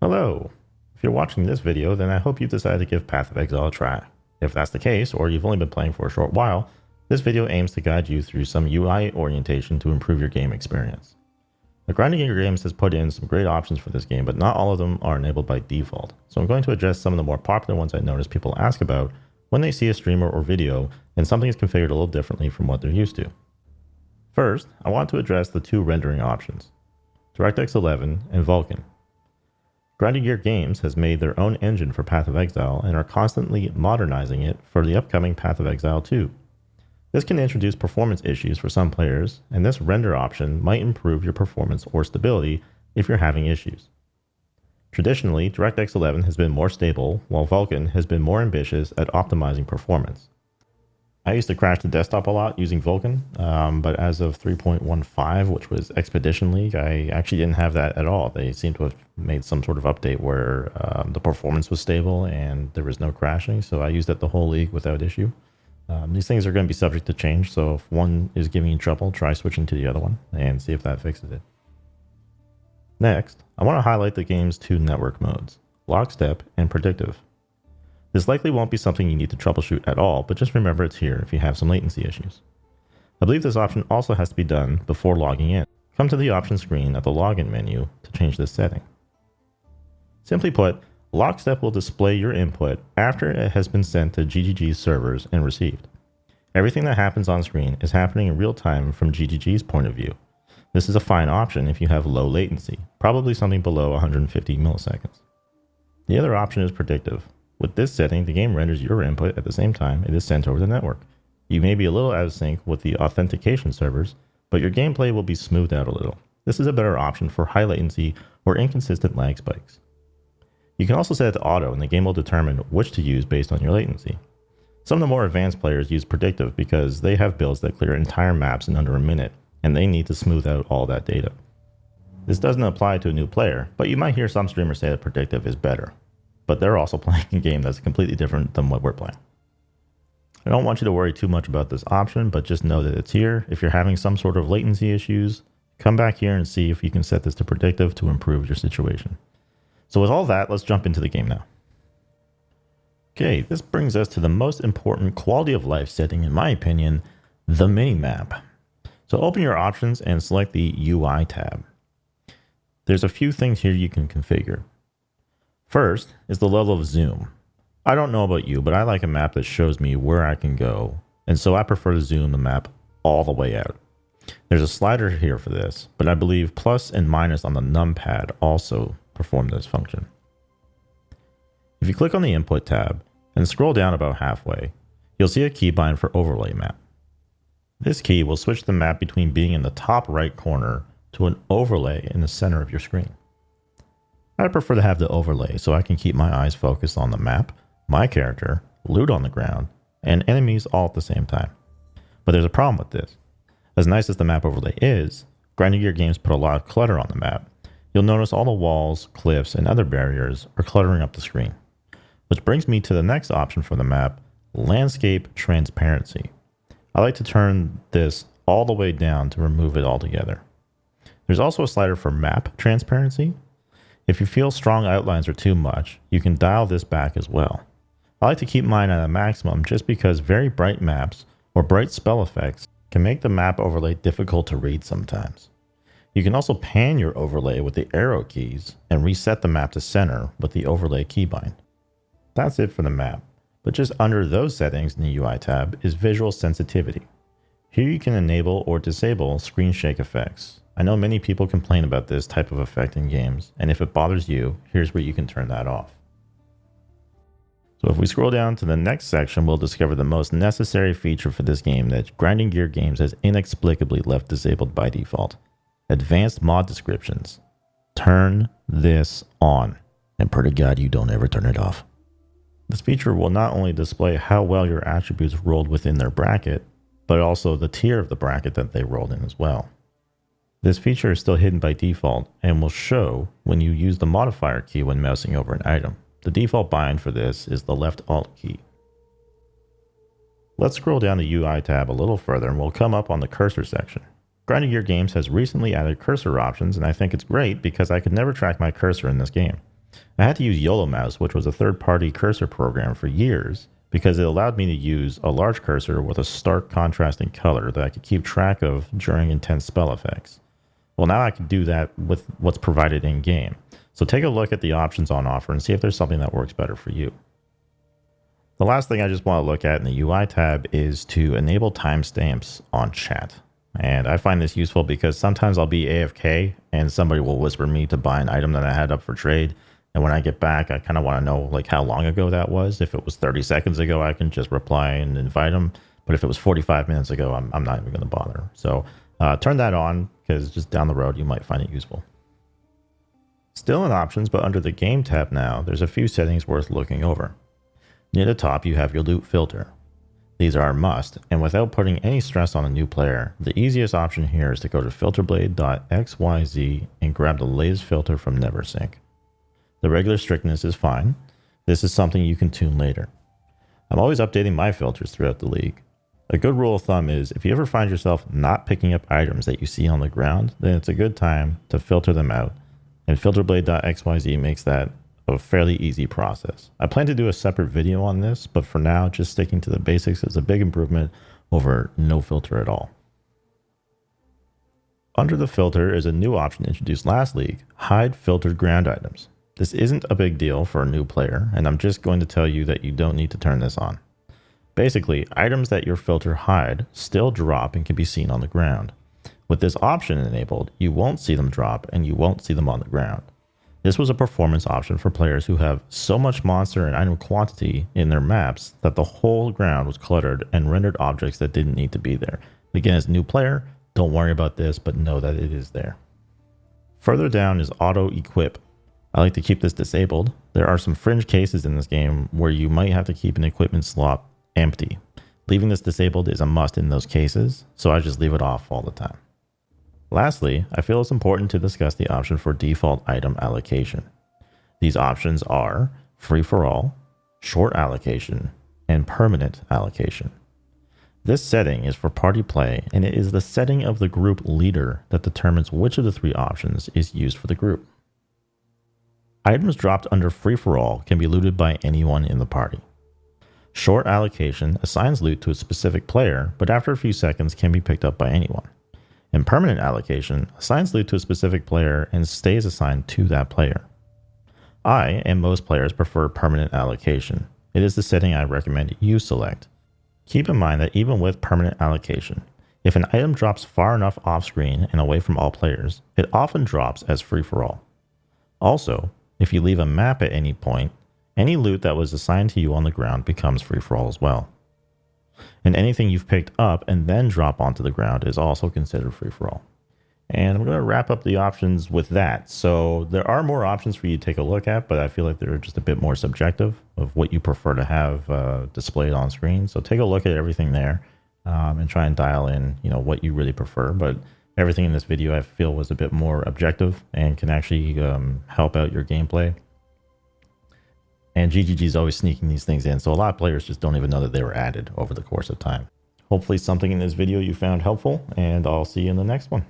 Hello! If you're watching this video, then I hope you decided to give Path of Exile a try. If that's the case, or you've only been playing for a short while, this video aims to guide you through some UI orientation to improve your game experience. The Grinding Gear Games has put in some great options for this game, but not all of them are enabled by default, so I'm going to address some of the more popular ones I notice people ask about when they see a streamer or video and something is configured a little differently from what they're used to. First, I want to address the two rendering options, DirectX 11 and Vulcan. Grinding Gear Games has made their own engine for Path of Exile and are constantly modernizing it for the upcoming Path of Exile 2. This can introduce performance issues for some players, and this render option might improve your performance or stability if you're having issues. Traditionally, DirectX 11 has been more stable, while Vulcan has been more ambitious at optimizing performance. I used to crash the desktop a lot using Vulcan, but as of 3.15, which was Expedition League, I actually didn't have that at all. They seem to have made some sort of update where the performance was stable and there was no crashing, so I used it the whole league without issue. These things are going to be subject to change, so if one is giving you trouble, try switching to the other one and see if that fixes it. Next, I want to highlight the game's two network modes, Lockstep and Predictive. This likely won't be something you need to troubleshoot at all, but just remember it's here if you have some latency issues. I believe this option also has to be done before logging in. Come to the options screen at the login menu to change this setting. Simply put, Lockstep will display your input after it has been sent to GGG's servers and received. Everything that happens on screen is happening in real time from GGG's point of view. This is a fine option if you have low latency, probably something below 150 milliseconds. The other option is Predictive. With this setting, the game renders your input at the same time it is sent over the network. You may be a little out of sync with the authentication servers, but your gameplay will be smoothed out a little. This is a better option for high latency or inconsistent lag spikes. You can also set it to auto and the game will determine which to use based on your latency. Some of the more advanced players use Predictive because they have builds that clear entire maps in under a minute, and they need to smooth out all that data. This doesn't apply to a new player, but you might hear some streamers say that Predictive is better. But they're also playing a game that's completely different than what we're playing. I don't want you to worry too much about this option, but just know that it's here. If you're having some sort of latency issues, come back here and see if you can set this to Predictive to improve your situation. So with all that, let's jump into the game now. Okay, this brings us to the most important quality of life setting, in my opinion, the minimap. So open your options and select the UI tab. There's a few things here you can configure. First is the level of zoom. I don't know about you, but I like a map that shows me where I can go, and so I prefer to zoom the map all the way out. There's a slider here for this, but I believe plus and minus on the numpad also perform this function. If you click on the input tab and scroll down about halfway, you'll see a keybind for overlay map. This key will switch the map between being in the top right corner to an overlay in the center of your screen. I prefer to have the overlay so I can keep my eyes focused on the map, my character, loot on the ground, and enemies all at the same time. But there's a problem with this. As nice as the map overlay is, Grinding Gear Games put a lot of clutter on the map. You'll notice all the walls, cliffs, and other barriers are cluttering up the screen. Which brings me to the next option for the map, Landscape Transparency. I like to turn this all the way down to remove it altogether. There's also a slider for Map Transparency. If you feel strong outlines are too much, you can dial this back as well. I like to keep mine at a maximum just because very bright maps or bright spell effects can make the map overlay difficult to read sometimes. You can also pan your overlay with the arrow keys and reset the map to center with the overlay keybind. That's it for the map, but just under those settings in the UI tab is visual sensitivity. Here you can enable or disable screen shake effects. I know many people complain about this type of effect in games, and if it bothers you, here's where you can turn that off. So if we scroll down to the next section, we'll discover the most necessary feature for this game that Grinding Gear Games has inexplicably left disabled by default. Advanced mod descriptions. Turn this on, and pray to God you don't ever turn it off. This feature will not only display how well your attributes rolled within their bracket, but also the tier of the bracket that they rolled in as well. This feature is still hidden by default and will show when you use the modifier key when mousing over an item. The default bind for this is the left Alt key. Let's scroll down the UI tab a little further and we'll come up on the cursor section. Grinding Gear Games has recently added cursor options and I think it's great because I could never track my cursor in this game. I had to use YOLO Mouse, which was a third-party cursor program for years, because it allowed me to use a large cursor with a stark contrasting color that I could keep track of during intense spell effects. Well, now I can do that with what's provided in-game. So take a look at the options on offer and see if there's something that works better for you. The last thing I just want to look at in the UI tab is to enable timestamps on chat. And I find this useful because sometimes I'll be AFK and somebody will whisper me to buy an item that I had up for trade. And when I get back, I kind of want to know like how long ago that was. If it was 30 seconds ago, I can just reply and invite them. But if it was 45 minutes ago, I'm not even going to bother. So turn that on because just down the road, you might find it useful. Still in options, but under the game tab now, there's a few settings worth looking over. Near the top, you have your loot filter. These are a must, and without putting any stress on a new player, the easiest option here is to go to filterblade.xyz and grab the latest filter from Neversink. The regular strictness is fine. This is something you can tune later. I'm always updating my filters throughout the league. A good rule of thumb is if you ever find yourself not picking up items that you see on the ground, then it's a good time to filter them out, and filterblade.xyz makes that a fairly easy process. I plan to do a separate video on this, but for now, just sticking to the basics is a big improvement over no filter at all. Under the filter is a new option introduced last league, hide filtered ground items. This isn't a big deal for a new player, and I'm just going to tell you that you don't need to turn this on. Basically, items that your filter hide still drop and can be seen on the ground. With this option enabled, you won't see them drop and you won't see them on the ground. This was a performance option for players who have so much monster and item quantity in their maps that the whole ground was cluttered and rendered objects that didn't need to be there. Again, as a new player, don't worry about this, but know that it is there. Further down is auto equip. I like to keep this disabled. There are some fringe cases in this game where you might have to keep an equipment slot empty. Leaving this disabled is a must in those cases, so I just leave it off all the time. Lastly, I feel it's important to discuss the option for default item allocation. These options are free-for-all, short allocation, and permanent allocation. This setting is for party play, and it is the setting of the group leader that determines which of the three options is used for the group. Items dropped under free-for-all can be looted by anyone in the party. Short allocation assigns loot to a specific player, but after a few seconds can be picked up by anyone. And permanent allocation assigns loot to a specific player and stays assigned to that player. I and most players prefer permanent allocation. It is the setting I recommend you select. Keep in mind that even with permanent allocation, if an item drops far enough off screen and away from all players, it often drops as free-for-all. Also, if you leave a map at any point, any loot that was assigned to you on the ground becomes free-for-all as well. And anything you've picked up and then drop onto the ground is also considered free-for-all. And I'm going to wrap up the options with that. So there are more options for you to take a look at, but I feel like they're just a bit more subjective of what you prefer to have displayed on screen. So take a look at everything there and try and dial in, what you really prefer. But everything in this video I feel was a bit more objective and can actually help out your gameplay. And GGG is always sneaking these things in, so a lot of players just don't even know that they were added over the course of time. Hopefully something in this video you found helpful, and I'll see you in the next one.